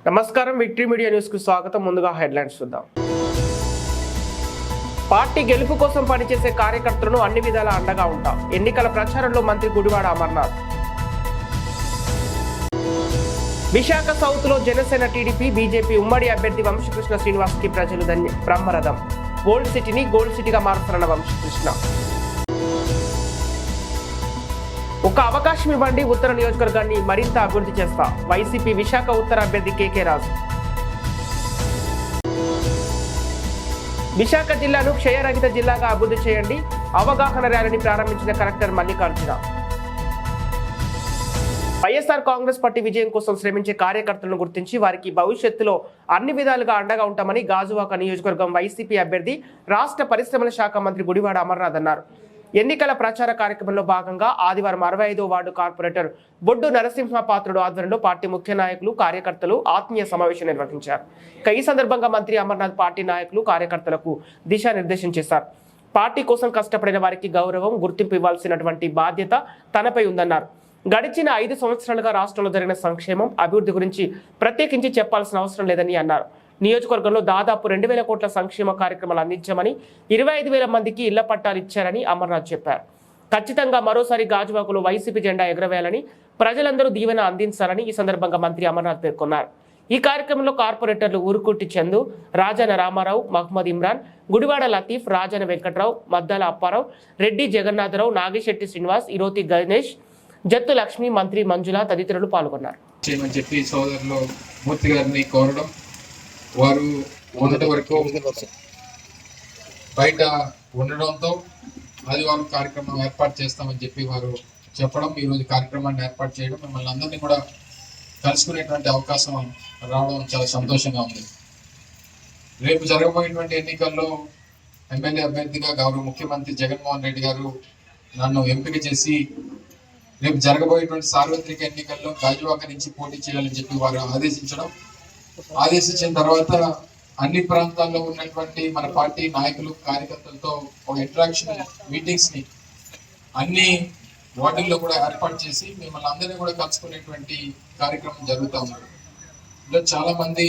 నమస్కారం, victory media news కు స్వాగతం. ముందుగా హెడ్లైన్స్ చూద్దాం. పార్టీ గెలుపు కోసం పనిచేసే కార్యకర్తలను అన్ని విధాలా అండగా ఉంటాం. ఎన్నికల ప్రచారంలో మంత్రి గుడివాడ అమర్నాథ్. విశాఖ సౌత్ లో జనసేన, టీడీపీ, బీజేపీ ఉమ్మడి అభ్యర్థి వంశకృష్ణ శ్రీనివాస్ కి ప్రజలు బ్రహ్మరథం. గోల్డ్ సిటీని గోల్డ్ సిటీగా మారుస్తున్న వంశకృష్ణ. ఒక అవకాశం ఇవ్వండి, ఉత్తర నియోజకవర్గాన్ని మరింత అభివృద్ధి చేస్తా. వైసీపీ విశాఖ ఉత్తర అభ్యర్థి కేకే రాజు. విశాఖ జిల్లాను క్షయరహిత జిల్లాగా అభివృద్ధి చేయండి. అవగాహన ర్యాలీని ప్రారంభించిన కలెక్టర్ మల్లికార్జున. వైఎస్ఆర్ కాంగ్రెస్ పార్టీ విజయం కోసం శ్రమించే కార్యకర్తలను గుర్తించి వారికి భవిష్యత్తులో అన్ని విధాలుగా అండగా ఉంటామని గాజువాక నియోజకవర్గం వైసీపీ అభ్యర్థి రాష్ట్ర పరిశ్రమల శాఖ మంత్రి గుడివాడ అమర్నాథ్ అన్నారు. ఎన్నికల ప్రచార కార్యక్రమంలో భాగంగా ఆదివారం 65వ వార్డు కార్పొరేటర్ బొడ్డు నరసింహపాత్రుడు ఆధ్వర్యంలో పార్టీ ముఖ్య నాయకులు, కార్యకర్తలు ఆత్మీయ సమావేశం నిర్వహించారు. ఈ సందర్భంగా మంత్రి అమర్నాథ్ పార్టీ నాయకులు, కార్యకర్తలకు దిశానిర్దేశం చేశారు. పార్టీ కోసం కష్టపడిన వారికి గౌరవం, గుర్తింపు ఇవ్వాల్సినటువంటి బాధ్యత తనపై ఉందన్నారు. గడిచిన 5 సంవత్సరాలుగా రాష్ట్రంలో జరిగిన సంక్షేమం, అభివృద్ధి గురించి ప్రత్యేకించి చెప్పాల్సిన అవసరం లేదని అన్నారు. నియోజకవర్గంలో దాదాపు 2,000 కోట్ల సంక్షేమ కార్యక్రమాలు అందించామని, 25,000 మందికి ఇళ్ల పట్టాలు ఇచ్చారని అమర్నాథ్ చెప్పారు. ఖచ్చితంగా మరోసారి గాజువాకలో వైసీపీ జెండా ఎగరవేయాలని, ప్రజలందరూ దీవెన అందించాలని ఈ సందర్భంగా మంత్రి అమర్నాథ్ పేర్కొన్నారు. ఈ కార్యక్రమంలో కార్పొరేటర్లు ఊరుకుట్టి చందు, రాజాన రామారావు, మహమ్మద్ ఇమ్రాన్, గుడివాడ లతీఫ్, రాజాన వెంకట్రావు, మద్దాల అప్పారావు, రెడ్డి జగన్నాథరావు, నాగిశెట్టి శ్రీనివాస్, ఇరోతి గణేష్, జత్తు లక్ష్మి, మంత్రి మంజుల తదితరులు పాల్గొన్నారు. వారు మొదటి వరకు బయట ఉండడంతో ఆదివారం కార్యక్రమం ఏర్పాటు చేస్తామని చెప్పి వారు చెప్పడం, ఈరోజు కార్యక్రమాన్ని ఏర్పాటు చేయడం, మిమ్మల్ని అందరినీ కూడా కలుసుకునేటువంటి అవకాశం రావడం చాలా సంతోషంగా ఉంది. రేపు జరగబోయేటువంటి ఎన్నికల్లో ఎమ్మెల్యే అభ్యర్థిగా గౌరవ ముఖ్యమంత్రి జగన్మోహన్ రెడ్డి గారు నన్ను ఎంపిక చేసి రేపు జరగబోయేటువంటి సార్వత్రిక ఎన్నికల్లో గాజువాక నుంచి పోటీ చేయాలని చెప్పి వారు ఆదేశించిన తర్వాత అన్ని ప్రాంతాల్లో ఉన్నటువంటి మన పార్టీ నాయకులు, కార్యకర్తలతో ఒక ఇంటరాక్షన్ మీటింగ్స్ ని అన్ని వార్డుల్లో కూడా ఏర్పాటు చేసి మిమ్మల్ని అందరినీ కూడా కలుసుకునేటువంటి కార్యక్రమం జరుగుతూ ఉంది. ఇందులో చాలా మంది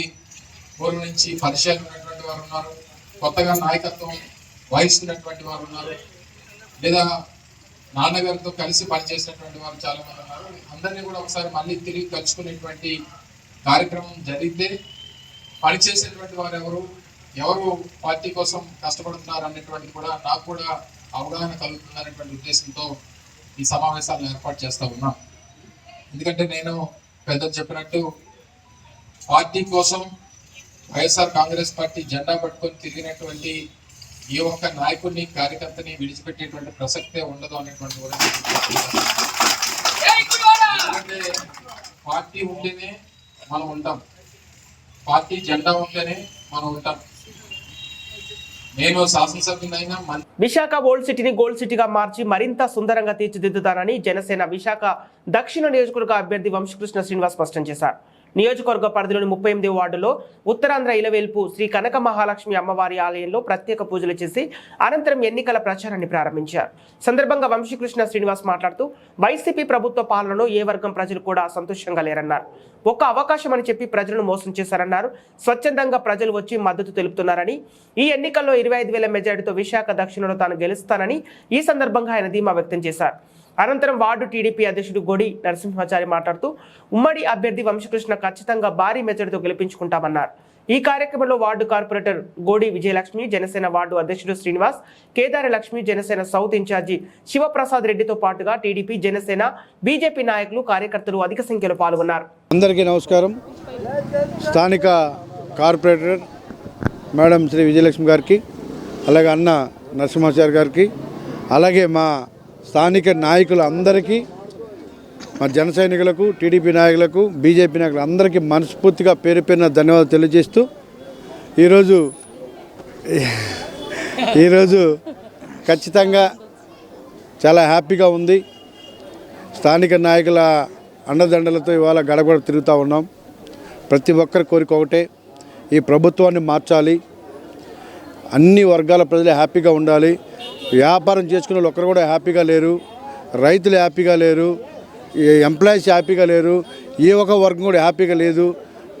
పూర్వం నుంచి పరిచయాలు ఉన్నటువంటి వారు ఉన్నారు, కొత్తగా నాయకత్వం వహిస్తున్నటువంటి వారు ఉన్నారు, లేదా నాన్నగారితో కలిసి పనిచేసినటువంటి వారు చాలా మంది ఉన్నారు. అందరినీ కూడా ఒకసారి మళ్ళీ తిరిగి కలుసుకునేటువంటి కార్యక్రమం జరిగితే పనిచేసేటువంటి వారు ఎవరు పార్టీ కోసం కష్టపడుతున్నారు అనేటువంటిది కూడా నాకు కూడా అవగాహన కలుగుతుందనేటువంటి ఉద్దేశంతో ఈ సమావేశాలను ఏర్పాటు చేస్తూ ఉన్నాం. ఎందుకంటే నేను పెద్దలు చెప్పినట్టు పార్టీ కోసం వైఎస్ఆర్ కాంగ్రెస్ పార్టీ జెండా పట్టుకొని తిరిగినటువంటి ఏ ఒక్క నాయకుడిని, కార్యకర్తని విడిచిపెట్టేటువంటి ప్రసక్తే ఉండదు అనేటువంటి కూడా ఎందుకంటే పార్టీ ఉంటేనే మనం ఉంటాం, పార్టీ జెండా ఉంటేనే మనం ఉంటాం. నేను శాసనసభ్యునైనా విశాఖ ఓల్డ్ సిటీని గోల్డ్ సిటీగా మార్చి మరింత సుందరంగా తీర్చిదిద్దుతానని జనసేన విశాఖ దక్షిణ నియోజకవర్గ అభ్యర్థి వంశకృష్ణ శ్రీనివాస్ స్పష్టం చేశారు. నియోజకవర్గ పరిధిలోని 38వ వార్డులో ఉత్తరాంధ్ర ఇలవేల్పు శ్రీ కనక మహాలక్ష్మి అమ్మవారి ఆలయంలో ప్రత్యేక పూజలు చేసి అనంతరం ఎన్నికల ప్రచారాన్ని ప్రారంభించారు. సందర్భంగా వంశకృష్ణ శ్రీనివాస్ మాట్లాడుతూ వైసీపీ ప్రభుత్వ పాలనలో ఏ వర్గం ప్రజలు కూడా సంతోషంగా లేరన్నారు. ఒక అవకాశం అని చెప్పి ప్రజలను మోసం చేశారన్నారు. స్వచ్ఛందంగా ప్రజలు వచ్చి మద్దతు తెలుపుతున్నారని, ఈ ఎన్నికల్లో 25,000 మెజారిటీతో విశాఖ దక్షిణలో తాను గెలుస్తానని ఈ సందర్భంగా ఆయన ధీమా వ్యక్తం చేశారు. అనంతరం వార్డు టీడీపీ అధ్యక్షుడు గోడి నరసింహాచారి మాట్లాడుతూ ఉమ్మడి అభ్యర్థి వంశకృష్ణ ఖచ్చితంగా భారీ మెజారిటీతో గెలిపించుకుంటామన్నారు. ఈ కార్యక్రమంలో ward corporator Godi Vijayalakshmi, Janasena ward అధ్యక్షుడు శ్రీనివాస్, కేదార లక్ష్మి, జనసేన సౌత్ ఇన్ఛార్జి శివప్రసాద్ రెడ్డితో పాటుగా టీడీపీ, జనసేన, బీజేపీ నాయకులు, కార్యకర్తలు అధిక సంఖ్యలో పాల్గొన్నారు. అందరికీ నమస్కారం. స్థానిక కార్పొరేటర్ మేడం శ్రీ విజయలక్ష్మి గారికి, అలాగే అన్న నరసింహాచారి గారికి, అలాగే మా స్థానిక నాయకులు అందరికీ, మా జన సైనికులకు, టీడీపీ నాయకులకు, బీజేపీ నాయకులు అందరికీ మనస్ఫూర్తిగా పేరు పేరున ధన్యవాదాలు తెలియజేస్తూ ఈరోజు ఖచ్చితంగా చాలా హ్యాపీగా ఉంది. స్థానిక నాయకుల అండదండలతో ఇవాళ గడగడ తిరుగుతూ ఉన్నాం. ప్రతి ఒక్కరి కోరిక ఒకటే, ఈ ప్రభుత్వాన్ని మార్చాలి, అన్ని వర్గాల ప్రజలు హ్యాపీగా ఉండాలి. వ్యాపారం చేసుకునే వాళ్ళు ఒక్కరు కూడా హ్యాపీగా లేరు, రైతులు హ్యాపీగా లేరు, ఎంప్లాయీస్ హ్యాపీగా లేరు, ఏ ఒక్క వర్గం కూడా హ్యాపీగా లేదు.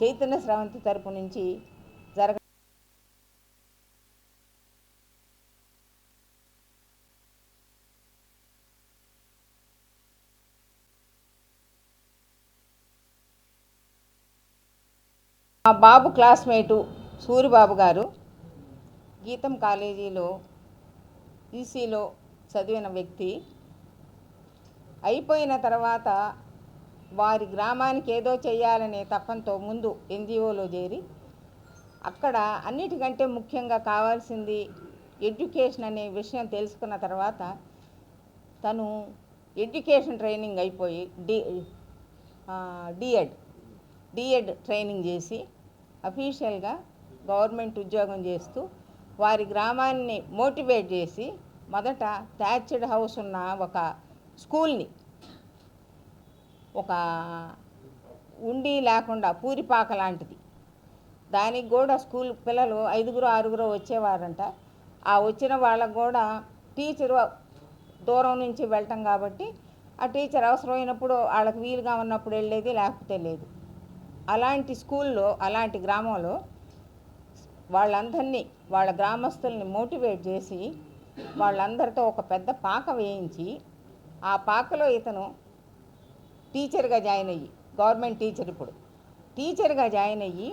చైతన్య స్రవంతి తరపు నుంచి జరగ మా బాబు క్లాస్మేటు సూరిబాబు గారు గీతం కాలేజీలో ఈసీలో చదివిన వ్యక్తి. అయిపోయిన తర్వాత వారి గ్రామానికి ఏదో చేయాలనే తపంతో ముందు ఎన్జిఓలో చేరి అక్కడ అన్నిటికంటే ముఖ్యంగా కావాల్సింది ఎడ్యుకేషన్ అనే విషయం తెలుసుకున్న తర్వాత తను ఎడ్యుకేషన్ ట్రైనింగ్ అయిపోయి డిఎడ్ ట్రైనింగ్ చేసి అఫీషియల్గా గవర్నమెంట్ ఉద్యోగం చేస్తూ వారి గ్రామాన్ని మోటివేట్ చేసి మొదట థ్యాచ్డ్ హౌస్ ఉన్న ఒక స్కూల్ని ఒక ఉండి లేకుండా పూరిపాక లాంటిది, దానికి కూడా స్కూల్ పిల్లలు 5-6 వచ్చేవారంట. ఆ వచ్చిన వాళ్ళకు కూడా టీచరు దూరం నుంచి వెళ్ళటం కాబట్టి ఆ టీచర్ అవసరమైనప్పుడు వాళ్ళకి వీలుగా ఉన్నప్పుడు వెళ్ళేది, లేకపోతే లేదు. అలాంటి స్కూల్లో అలాంటి గ్రామంలో వాళ్ళందరినీ వాళ్ళ గ్రామస్తుల్ని మోటివేట్ చేసి వాళ్ళందరితో ఒక పెద్ద పాక వేయించి ఆ పాకలో ఇతను టీచర్గా జాయిన్ అయ్యి, గవర్నమెంట్ టీచర్ ఇప్పుడు టీచర్గా జాయిన్ అయ్యి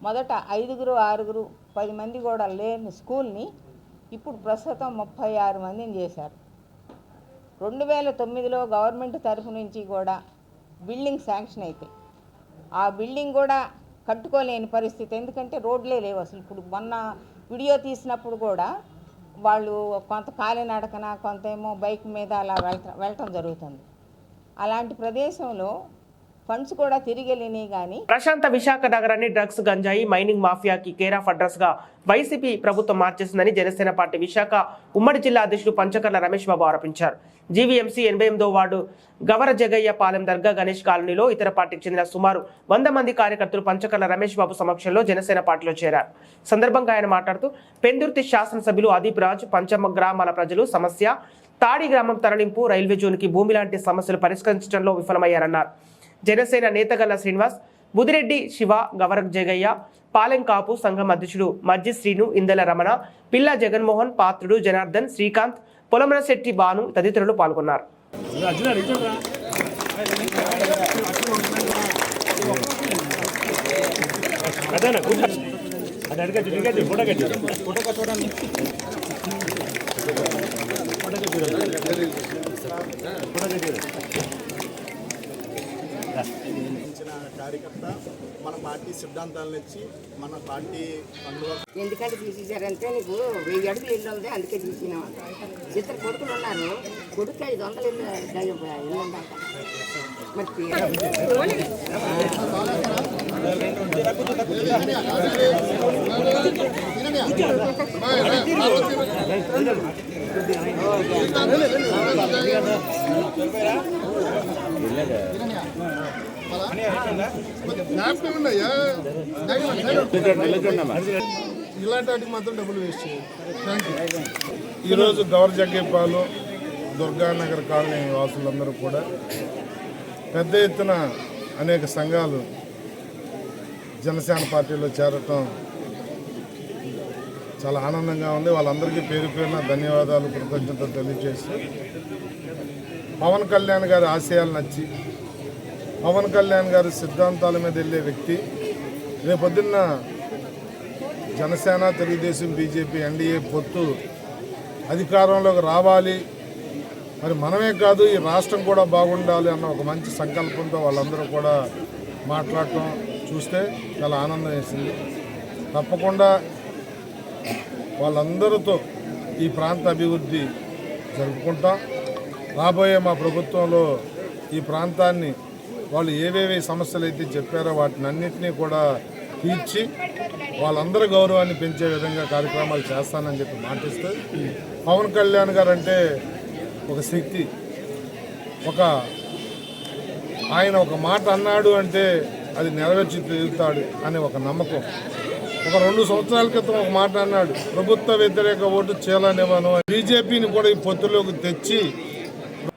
మొదట 5-6 10 మంది కూడా లేని స్కూల్ని ఇప్పుడు ప్రస్తుతం 36 మందిని చేశారు. 2009లో గవర్నమెంట్ తరఫు నుంచి కూడా బిల్డింగ్ శాంక్షన్ అయితే ఆ బిల్డింగ్ కూడా కట్టుకోలేని పరిస్థితి, ఎందుకంటే రోడ్లే లేవు అసలు. ఇప్పుడు మొన్న వీడియో తీసినప్పుడు కూడా వాళ్ళు కొంత కాలినడకన కొంత ఏమో బైక్ మీద అలా వెళ్ళటం జరుగుతుంది. అలాంటి ప్రదేశంలో ఫండ్స్ కూడా తిరిగి వెళ్ళినాయి. కానీ ప్రశాంత విశాఖ నగరాన్ని డ్రగ్స్, గంజాయి, మైనింగ్ మాఫియాకి కేర్ ఆఫ్ అడ్రస్ గా వైసీపీ ప్రభుత్వం మార్చేసిందని జనసేన పార్టీ విశాఖ ఉమ్మడి జిల్లా అధ్యక్షుడు పంచకర్ల రమేష్ బాబు ఆరోపించారు. జీవీఎంసీ 88వ వార్డు గవర జగయ్య పాలెం దర్గా గణేష్ కాలనీలో ఇతర పార్టీకి చెందిన సుమారు 100 మంది కార్యకర్తలు పంచకర్ల రమేష్ బాబు సమక్షంలో జనసేన పార్టీలో చేరారు. సందర్భంగా ఆయన మాట్లాడుతూ పెందుర్తి శాసనసభ్యులు అదీప్ రాజ్, పంచమ గ్రామాల ప్రజలు సమస్య తాడి గ్రామం తరలింపు, రైల్వే జోన్కి భూమి లాంటి సమస్యలు పరిష్కరించడంలో విఫలమయ్యారన్నారు. జనసేన నేతగల్ల శ్రీనివాస్, బుదిరెడ్డి శివ, గవర జగయ్య, పాలెం కాపు సంఘం అధ్యక్షుడు మజ్జి శ్రీను, ఇందల రమణ, పిల్ల జగన్మోహన్, పాత్రుడు జనార్దన్, శ్రీకాంత్, పొలమనశెట్టి భాను తదితరులు పాల్గొన్నారు. కార్యకర్త మన పార్టీ సిద్ధాంతాలను ఇచ్చి మన పార్టీ ఎందుకంటే తీసేశారంటే నీకు 1000 అడుగులు ఇల్లు ఉంది, అందుకే తీసినాం. 2 కొడుకులు ఉన్నారు, కొడుకు 500 ఇల్లు ఉందాక ఇలాంటి వాటికి మాత్రం డబ్బులు వేస్ట్ చేయాలి. ఈరోజు గవర జగ్గేపాలు దుర్గానగర్ కాలనీ వాసులందరూ కూడా పెద్ద ఎత్తున అనేక సంఘాలు జనసేన పార్టీలో చేరటం చాలా ఆనందంగా ఉంది. వాళ్ళందరికీ పేరు పేరున ధన్యవాదాలు, కృతజ్ఞతలు తెలియజేస్తూ పవన్ కళ్యాణ్ గారి ఆశయాలు నచ్చి పవన్ కళ్యాణ్ గారి సిద్ధాంతాల మీద వెళ్ళే వ్యక్తి రేపొద్దున్న జనసేన, తెలుగుదేశం, బీజేపీ, ఎన్డీఏ పొత్తు అధికారంలోకి రావాలి, మరి మనమే కాదు ఈ రాష్ట్రం కూడా బాగుండాలి అన్న ఒక మంచి సంకల్పంతో వాళ్ళందరూ కూడా మాట్లాడటం చూస్తే చాలా ఆనందం వేసింది. తప్పకుండా వాళ్ళందరితో ఈ ప్రాంత అభివృద్ధి జరుపుకుంటాం. రాబోయే మా ప్రభుత్వంలో ఈ ప్రాంతాన్ని వాళ్ళు ఏవేవి సమస్యలు అయితే చెప్పారో వాటిని అన్నింటినీ కూడా తీర్చి వాళ్ళందరి గౌరవాన్ని పెంచే విధంగా కార్యక్రమాలు చేస్తానని చెప్పి మాటిస్తూ పవన్ కళ్యాణ్ గారు అంటే ఒక శక్తి, ఆయన ఒక మాట అన్నాడు అంటే అది నెరవేర్చి తీరుతాడు అనే ఒక నమ్మకం. ఒక 2 సంవత్సరాల క్రితం ఒక మాట అన్నాడు, ప్రభుత్వ వ్యతిరేక ఓటు చేయాలనేమను బీజేపీని కూడా ఈ పొత్తులోకి తెచ్చి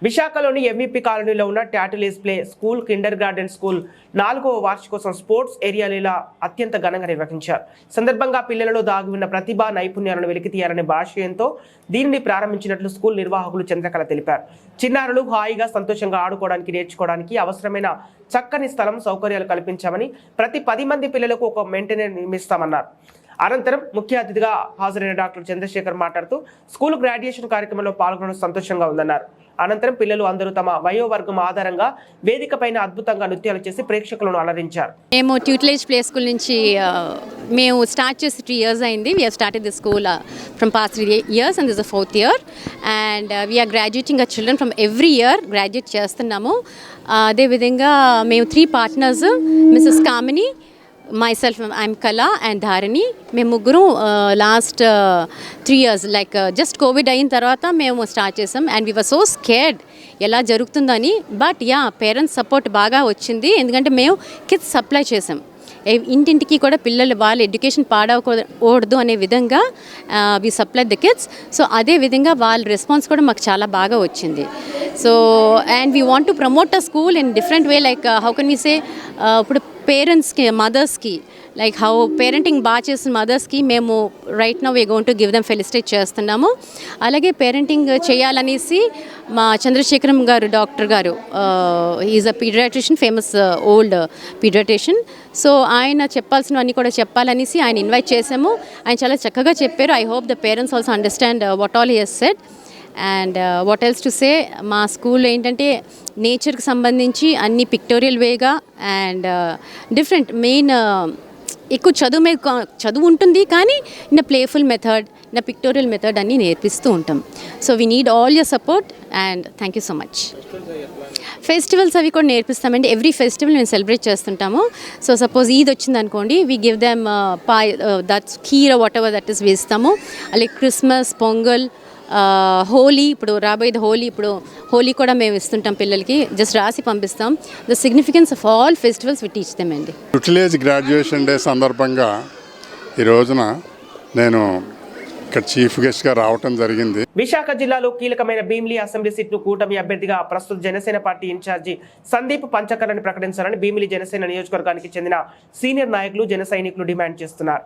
విశాఖలోని ఎంవిపి కాలనీలో ఉన్న ట్యాటులేస్ play school kindergarten school 4వ వార్షికోత్సవం స్పోర్ట్స్ ఏరియాలో అత్యంత ఘనంగా నిర్వహించారు. సందర్భంగా పిల్లలలో దాగి ఉన్న ప్రతిభ నైపుణ్యాలను వెలికితీయాలనే ఆశయంతో దీనిని ప్రారంభించినట్లు స్కూల్ నిర్వాహకులు చంద్రకళ తెలిపారు. చిన్నారులు హాయిగా సంతోషంగా ఆడుకోవడానికి నేర్చుకోవడానికి అవసరమైన చక్కని స్థలం సౌకర్యాలు కల్పించామని ప్రతి 10 మంది పిల్లలకు ఒక మెయింటెనెన్స్ నిర్మిస్తామన్నారు. అనంతరం ముఖ్య అతిథిగా హాజరైన డాక్టర్ చంద్రశేఖర్ మాట్లాడుతూ స్కూల్ గ్రాడ్యుయేషన్ కార్యక్రమంలో పాల్గొనడం సంతోషంగా ఉందన్నారు. అనంతరం పిల్లలు అందరూ తమ వయోవర్గం ఆధారంగా వేదిక పైన అద్భుతంగా నృత్యాలు చేసి ప్రేక్షకులను అలరించారు. మేము ట్యూటలేజ్ ప్లే స్కూల్ నుంచి మేము స్టార్ట్ చేసి 3 years అయింది. We have started the school from past 3 years and this the 4th year and we are graduating our children from every year graduate చేస్తున్నాము. అదేవిధంగా మేము 3 partners, Mrs Kamini, myself, I'm Kala and Dharani. మేము ముగ్గురు last 3 years like just covid అయిన తర్వాత మేము start చేసాం and we were so scared ఎలా జరుగుతుందని. బట్ పేరెంట్స్ సపోర్ట్ బాగా వచ్చింది, ఎందుకంటే మేము కిడ్స్ సప్లై చేసాం. ఇంటింటికి కూడా పిల్లలు వాళ్ళ ఎడ్యుకేషన్ పాడవకూడదు అనే విధంగా వి సప్లై ద కిడ్స్. సో అదే విధంగా వాళ్ళ రెస్పాన్స్ కూడా మాకు చాలా బాగా వచ్చింది. So and we want to promote a school in different way, like how can we say ఇప్పుడు పేరెంట్స్కి మదర్స్కి లైక్ హౌ పేరెంటింగ్ బాగా చేసిన మదర్స్కి మేము right now we going to give them felicitate చేస్తున్నాము. అలాగే పేరెంటింగ్ చేయాలనేసి మా చంద్రశేఖరం గారు డాక్టర్ గారు is a pediatrician, famous old pediatrician. So ఆయన చెప్పాల్సినవన్నీ కూడా చెప్పాలనేసి ఆయన ఇన్వైట్ చేసాము. ఆయన చాలా చక్కగా చెప్పారు. I hope the parents also understand what all he has said. And what else to say, మా స్కూల్ ఏంటంటే నేచర్కి సంబంధించి అన్ని పిక్టోరియల్ వేగా అండ్ డిఫరెంట్ మెయిన్ ఎక్కువ చదువు ఉంటుంది, కానీ in playful method, in pictorial method అన్నీ నేర్పిస్తూ ఉంటాం. So we need all your support and thank you so much. Festivals అవి కూడా నేర్పిస్తామండి. ఎవ్రీ ఫెస్టివల్ మేము సెలబ్రేట్ చేస్తుంటాము. సో సపోజ్ ఈద్ వచ్చింది అనుకోండి, we give them that's kheer what ever that is వేస్తాము. అలాగే క్రిస్మస్, పొంగల్, హోలీ, ఇప్పుడు రాబోయేది హోలీ, ఇప్పుడు హోలీ కూడా మేము ఇస్తుంటాం పిల్లలకి, జస్ట్ రాసి పంపిస్తాం. The significance of all festivals we teach them అండి. ట్యూటలేజ్ గ్రాడ్యుయేషన్ డే సందర్భంగా ఈ రోజున నేను ఇక్కడ చీఫ్ గెస్ట్గా రావటం జరిగింది. విశాఖ జిల్లాలో కీలకమైన భీమిలి అసెంబ్లీ సీట్ను కూటమి అభ్యర్థిగా ప్రస్తుత జనసేన పార్టీ ఇన్ఛార్జి సందీప్ పంచకర్లని ప్రకటించాలని భీమిలి జనసేన నియోజకవర్గానికి చెందిన సీనియర్ నాయకులు, జన సైనికులు డిమాండ్ చేస్తున్నారు.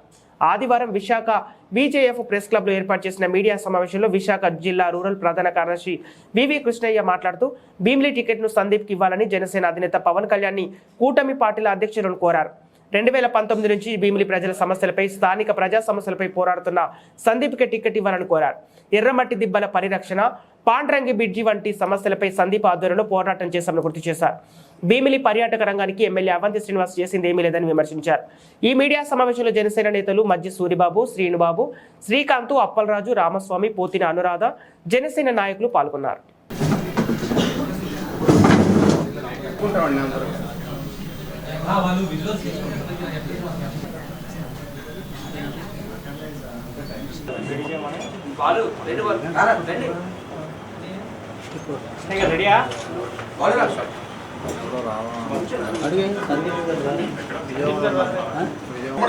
ఆదివారం విశాఖ బీజేఎఫ్ ప్రెస్ క్లబ్లో ఏర్పాటు చేసిన మీడియా సమావేశంలో విశాఖ జిల్లా రూరల్ ప్రధాన కార్యదర్శి వివి కృష్ణయ్య మాట్లాడుతూ భీమిలి టికెట్ను సందీప్కి ఇవ్వాలని జనసేన అధినేత పవన్ కళ్యాణ్ని కూటమి పార్టీల అధ్యక్షులను కోరారు. 2019 నుంచి భీమిలి ప్రజల సమస్యలపై, స్థానిక ప్రజా సమస్యలపై పోరాడుతున్న సందీప్కి టికెట్ ఇవ్వాలని కోరారు. ఎర్రమట్టి దిబ్బల పరిరక్షణ, పాండ్రంగి బ్రిడ్జి వంటి సమస్యలపై సందీప్ ఆధ్వర్యంలో పోరాటం చేశామని గుర్తు చేశారు. భీమిలి పర్యాటక రంగానికి ఎమ్మెల్యే అవంతి శ్రీనివాస్ చేసింది ఏమీ లేదని విమర్శించారు. ఈ మీడియా సమావేశంలో జనసేన నేతలు మధ్య సూరిబాబు, శ్రీనుబాబు, శ్రీకాంత్, అప్పలరాజు, రామస్వామి, పోతిన అనురాధ, జనసేన నాయకులు పాల్గొన్నారు.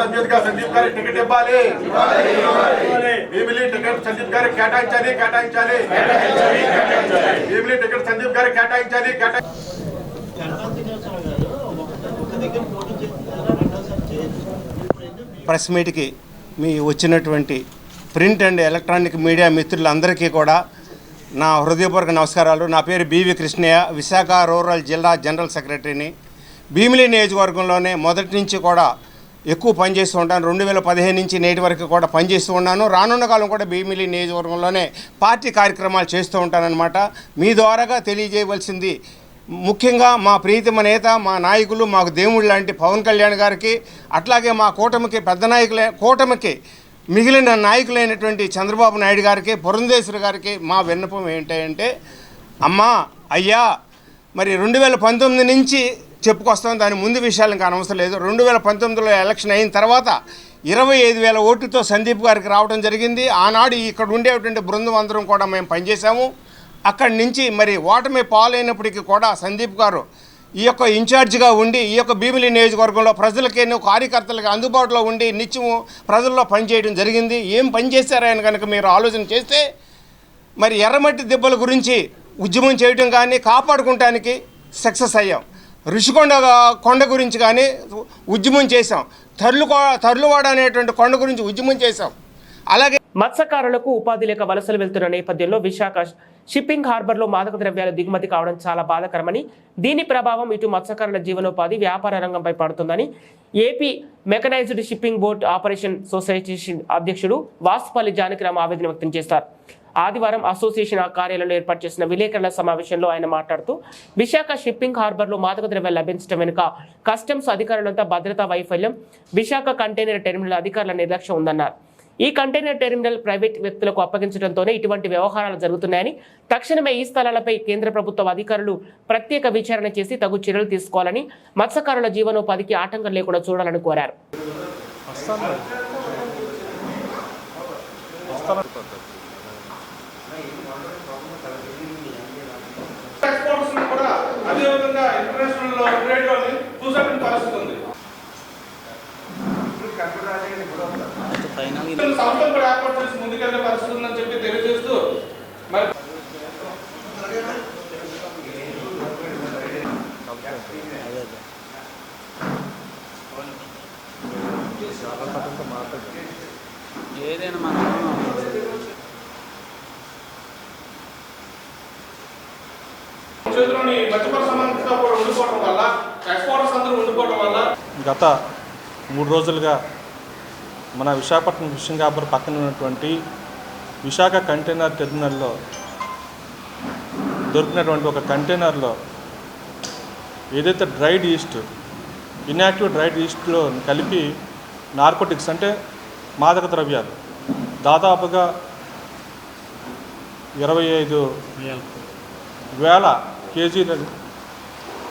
అభ్యర్థిగా సందీప్ గారి టికెట్ ఇవ్వాలి. భీమిలి టికెట్ సందీప్ గారికి కేటాయించాలి. భీమిలి టికెట్ సందీప్ గారికి కేటాయించాలి. ప్రెస్ మీట్కి మీ వచ్చినటువంటి ప్రింట్ అండ్ ఎలక్ట్రానిక్ మీడియా మిత్రులందరికీ కూడా నా హృదయపూర్వక నమస్కారాలు. నా పేరు బివి కృష్ణయ్య, విశాఖ రూరల్ జిల్లా జనరల్ సెక్రటరీని. భీమిలి నియోజకవర్గంలోనే మొదటి నుంచి కూడా ఎక్కువ పనిచేస్తూ ఉంటాను. 2015 నుంచి నేటి వరకు కూడా పనిచేస్తూ ఉన్నాను. రానున్న కాలం కూడా భీమిలి నియోజకవర్గంలోనే పార్టీ కార్యక్రమాలు చేస్తూ ఉంటానన్నమాట. మీ ద్వారాగా తెలియజేయవలసింది ముఖ్యంగా మా ప్రీతమ నేత, మా నాయకులు, మాకు దేవుడు లాంటి పవన్ కళ్యాణ్ గారికి, అట్లాగే మా కూటమికి పెద్ద కూటమికి మిగిలిన నాయకులైనటువంటి చంద్రబాబు నాయుడు గారికి, పురంధేశ్వరి గారికి మా విన్నపం ఏంటంటే, అమ్మా అయ్యా మరి 2019 నుంచి చెప్పుకొస్తాం, దాని ముందు విషయాలు ఇంకా అనవసరం లేదు. 2019లో ఎలక్షన్ అయిన తర్వాత 25,000 ఓట్లతో సందీప్ గారికి రావడం జరిగింది. ఆనాడు ఇక్కడ ఉండేటువంటి బృందం అందరం కూడా మేము పనిచేసాము. అక్కడి నుంచి మరి ఓటమి పాలైనప్పటికీ కూడా సందీప్ గారు ఈ యొక్క ఇన్ఛార్జిగా ఉండి ఈ యొక్క భీమిలి నియోజకవర్గంలో ప్రజలకి, కార్యకర్తలకి అందుబాటులో ఉండి నిత్యము ప్రజల్లో పనిచేయడం జరిగింది. ఏం పనిచేశారు ఆయన కనుక మీరు ఆలోచన చేస్తే, మరి ఎర్రమట్టి దెబ్బల గురించి ఉద్యమం చేయడం కానీ కాపాడుకోవటానికి సక్సెస్ అయ్యాం. ఋషికొండ కొండ గురించి కానీ ఉద్యమం చేశాం. తర్లువాడ అనేటువంటి కొండ గురించి ఉద్యమం చేశాం. అలాగే మత్స్యకారులకు ఉపాధి లేక వలసలు వెళ్తున్న నేపథ్యంలో విశాఖ షిప్పింగ్ హార్బర్లో మాదక ద్రవ్యాలు దిగుమతి కావడం చాలా బాధాకరమని, దీని ప్రభావం ఇటు మత్స్యకారుల జీవనోపాధి, వ్యాపార రంగంపై పడుతుందని AP mechanised shipping board operation society అధ్యక్షుడు వాసుపల్లి జానకిరామ్ ఆవేదన వ్యక్తం చేశారు. ఆదివారం అసోసియేషన్ కార్యాలయంలో ఏర్పాటు చేసిన విలేకరుల సమావేశంలో ఆయన మాట్లాడుతూ, విశాఖ షిప్పింగ్ హార్బర్లో మాదక ద్రవ్యాలు లభించడం వెనుక కస్టమ్స్ అధికారులంతా భద్రతా వైఫల్యం, విశాఖ కంటైనర్ టెర్మినల్ అధికారుల నిర్లక్ష్యం ఉందన్నారు. ఈ కంటైనర్ టెర్మినల్ ప్రైవేట్ వ్యక్తులకు అప్పగించడంతోనే ఇటువంటి వ్యవహారాలు జరుగుతున్నాయని, తక్షణమే ఈ స్థలాలపై కేంద్ర ప్రభుత్వ అధికారులు ప్రత్యేక విచారణ చేసి తగు చర్యలు తీసుకోవాలని, మత్స్యకారుల జీవనోపాధికి ఆటంకం లేకుండా చూడాలని కోరారు. అదేవిధంగా ఇంటర్నేషనల్ ట్రేడ్ లోని చూసేటువంటి పరిస్థితి ఉంది. సంస్థలు కూడా ఏర్పాటు చేసి ముందుకెళ్లే పరిస్థితి ఉందని చెప్పి తెలియజేస్తూ మరి ఏదైనా మనం చేతిలోని మధ్యపర సమానంతో కూడా ఉండిపోవడం వల్ల, ఎక్స్పోర్టర్స్ అందరూ ఉండిపోవడం వల్ల గత 3 రోజులుగా మన విశాఖపట్నం ఫిషింగ్ హార్బర్ పక్కన ఉన్నటువంటి విశాఖ కంటైనర్ టెర్మినల్లో దొరికినటువంటి ఒక కంటైనర్లో ఏదైతే డ్రైడ్ ఈస్ట్, ఇన్యాక్టివ్ డ్రైడ్ ఈస్ట్లో కలిపి నార్కోటిక్స్ అంటే మాదక ద్రవ్యాలు దాదాపుగా 25,000 కేజీల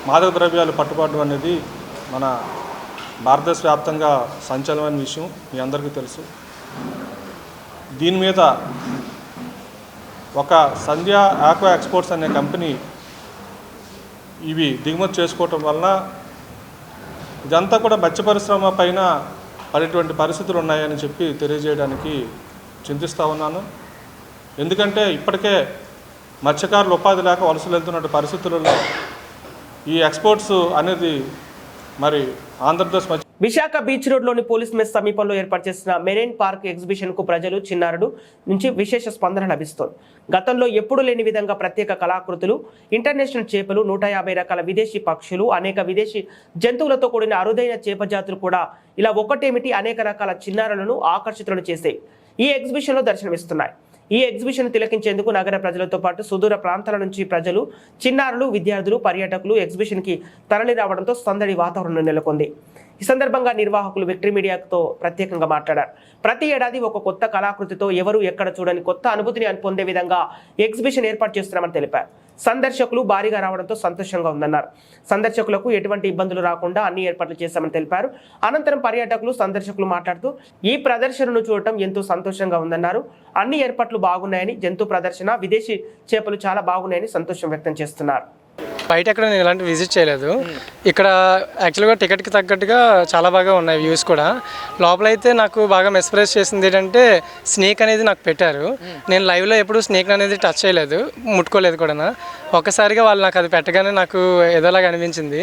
మాదక ద్రవ్యాలు పట్టుబడడం అనేది మన భారతదేశ వ్యాప్తంగా సంచలనమైన విషయం, మీ అందరికీ తెలుసు. దీని మీద ఒక సంధ్య ఆక్వా ఎక్స్పోర్ట్స్ అనే కంపెనీ ఇవి దిగుమతి చేసుకోవటం వలన ఇదంతా కూడా మత్స్య పరిశ్రమ పైన పడేటువంటి పరిస్థితులు ఉన్నాయని చెప్పి తెలియజేయడానికి చింతిస్తూ ఉన్నాను. ఎందుకంటే ఇప్పటికే మత్స్యకారులు ఉపాధి లేక వలసలు వెళ్తున్న పరిస్థితులలో ఈ ఎక్స్పోర్ట్స్ అనేది మరి ఆంధ్రప్రదేశ్ విశాఖ బీచ్ రోడ్లోని పోలీస్ మెస్ సమీపంలో ఏర్పాటు చేసిన మెరైన్ పార్క్ ఎగ్జిబిషన్కు ప్రజలు, చిన్నారులు నుంచి విశేష స్పందన లభిస్తోంది. గతంలో ఎప్పుడూ లేని విధంగా ప్రత్యేక కళాకృతులు, ఇంటర్నేషనల్ చేపలు, 150 రకాల విదేశీ పక్షులు, అనేక విదేశీ జంతువులతో కూడిన అరుదైన చేప జాతులు కూడా ఇలా ఒకటేమిటి అనేక రకాల చిన్నారులను ఆకర్షితులను చేసే ఈ ఎగ్జిబిషన్లో దర్శనమిస్తున్నాయి. ఈ ఎగ్జిబిషన్ తిలకించేందుకు నగర ప్రజలతో పాటు సుదూర ప్రాంతాల నుంచి ప్రజలు, చిన్నారులు, విద్యార్థులు, పర్యాటకులు ఎగ్జిబిషన్కి తరలి రావడంతో సందడి వాతావరణం నెలకొంది. ఈ సందర్భంగా నిర్వాహకులు విక్టరీ మీడియాతో ప్రత్యేకంగా మాట్లాడారు. ప్రతి ఏడాది ఒక కొత్త కళాకృతితో ఎవరు ఎక్కడ చూడని కొత్త అనుభూతిని పొందే విధంగా ఎగ్జిబిషన్ ఏర్పాటు చేస్తున్నామని తెలిపారు. సందర్శకులు భారీగా రావడంతో సంతోషంగా ఉందన్నారు. సందర్శకులకు ఎటువంటి ఇబ్బందులు రాకుండా అన్ని ఏర్పాట్లు చేశామని తెలిపారు. అనంతరం పర్యాటకులు, సందర్శకులు మాట్లాడుతూ ఈ ప్రదర్శనను చూడటం ఎంతో సంతోషంగా ఉందన్నారు. అన్ని ఏర్పాట్లు బాగున్నాయని, జంతు ప్రదర్శన, విదేశీ చేపలు చాలా బాగున్నాయని సంతోషం వ్యక్తం చేస్తున్నారు. బయట ఎక్కడ నేను ఇలాంటి విజిట్ చేయలేదు. ఇక్కడ యాక్చువల్గా టికెట్కి తగ్గట్టుగా చాలా బాగా ఉన్నాయి వ్యూస్ కూడా. లోపలైతే నాకు బాగా మెస్ప్రైజ్ చేసింది ఏంటంటే స్నేక్ అనేది నాకు పెట్టారు. నేను లైవ్లో ఎప్పుడు స్నేక్ అనేది టచ్ చేయలేదు, ముట్టుకోలేదు కూడా. ఒక్కసారిగా వాళ్ళు నాకు అది పెట్టగానే నాకు ఏదోలాగా అనిపించింది.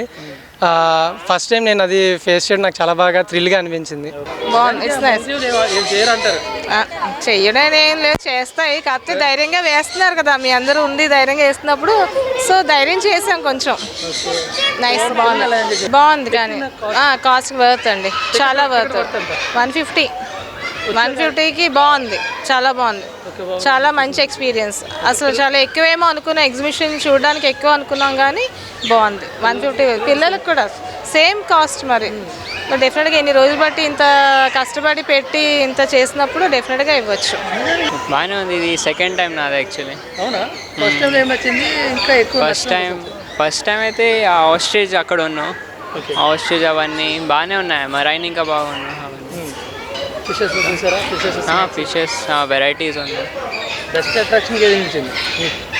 ఫస్ట్ టైం నేను అది ఫేస్ చేయడం నాకు చాలా బాగా థ్రిల్గా అనిపించింది. చెయ్యడం ఏం లేదు, చేస్తాయి. కాకపోతే ధైర్యంగా వేస్తున్నారు కదా, మీ అందరూ ఉండి ధైర్యంగా వేస్తున్నప్పుడు సో ధైర్యం చేసాం కొంచెం. నైస్, బాగుంది కానీ కాస్ట్ వర్త్ అండి, చాలా వర్త్. 150కి బాగుంది, చాలా బాగుంది, చాలా మంచి ఎక్స్పీరియన్స్. అసలు చాలా ఎక్కువేమో అనుకున్నాం, ఎగ్జిబిషన్ చూడడానికి ఎక్కువ అనుకున్నాం కానీ బాగుంది. 150 పిల్లలకు కూడా సేమ్ కాస్ట్. మరి డెఫినెట్గా ఎన్ని రోజులు బట్టి ఇంత కష్టపడి పెట్టి ఇంత చేసినప్పుడు డెఫినెట్గా ఇవ్వచ్చు. బాగానే ఉంది. ఇది సెకండ్ టైం నాది యాక్చువల్లీ. అవునా? ఫస్ట్ టైం ఏమొచ్చింది? ఇంకా ఎక్కువ ఫస్ట్ టైం అయితే ఆ ఆస్ట్రేజ్ అక్కడ ఉన్నాం. ఆస్ట్రేజ్ అవన్నీ బాగానే ఉన్నాయి. మరైన్ ఇంకా బాగున్నాయి. ఫిషెస్ చూసారా? ఫిషెస్ వెరైటీస్ ఉన్నాయి. బెస్ట్ అట్రాక్షన్ ఏది అనిపించింది?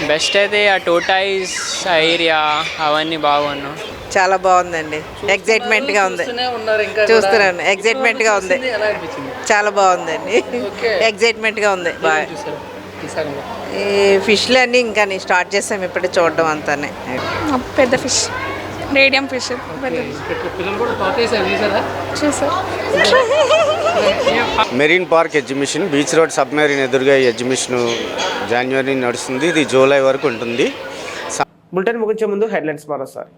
బెస్ట్ అయితే ఆ టోటైస్ ఏరియా అవన్నీ బాగున్నాయి. చాలా బాగుందండి, ఎగ్జైట్మెంట్గా ఉంది. చూస్తున్నాను, ఎగ్జైట్మెంట్గా ఉంది, చాలా బాగుందండి, ఎగ్జైట్మెంట్గా ఉంది. బాగా ఈ ఫిష్లన్నీ ఇంకా స్టార్ట్ చేసాం ఇప్పుడు చూడడం అంతానే. పెద్ద fish, radium fish marine park exhibition beach road submarine ఎదురుగా ఈ ఎగ్జిబిషన్ జనవరి నడుస్తుంది. ఇది జూలై వరకు ఉంటుంది. బులెటిన్ ముగించే ముందు హెడ్లైన్స్ మరోసారి.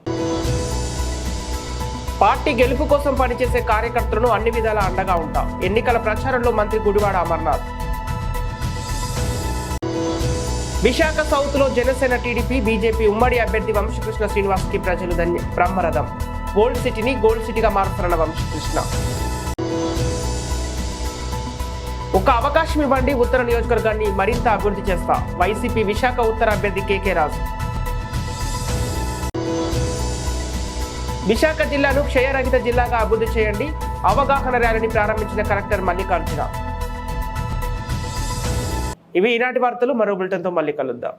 పార్టీ గెలుపు కోసం పనిచేసే కార్యకర్తలను అన్ని విధాలా అండగా ఉంటాం. ఎన్నికల ప్రచారంలో మంత్రి గుడివాడ అమర్నాథ్. విశాఖ సౌత్ లో జనసేన, టీడీపీ, బీజేపీ ఉమ్మడి అభ్యర్థి వంశకృష్ణ శ్రీనివాస్ కి ప్రజలు బ్రహ్మరథం. గోల్డ్ సిటీని గోల్డ్ సిటీగా మారుస్తున్న వంశకృష్ణ. ఒక అవకాశం ఇవ్వండి, ఉత్తర నియోజకవర్గాన్ని మరింత అభివృద్ధి చేస్తా. వైసీపీ విశాఖ ఉత్తర అభ్యర్థి కేకే రాజు. విశాఖ జిల్లాను క్షయరహిత జిల్లాగా అభివృద్ధి చేయండి. అవగాహన ర్యాలీని ప్రారంభించిన కలెక్టర్ మల్లికార్జున. ఇవి ఈనాటి వార్తలు. మరో బులెటిన్తో మళ్ళీ కలుద్దాం.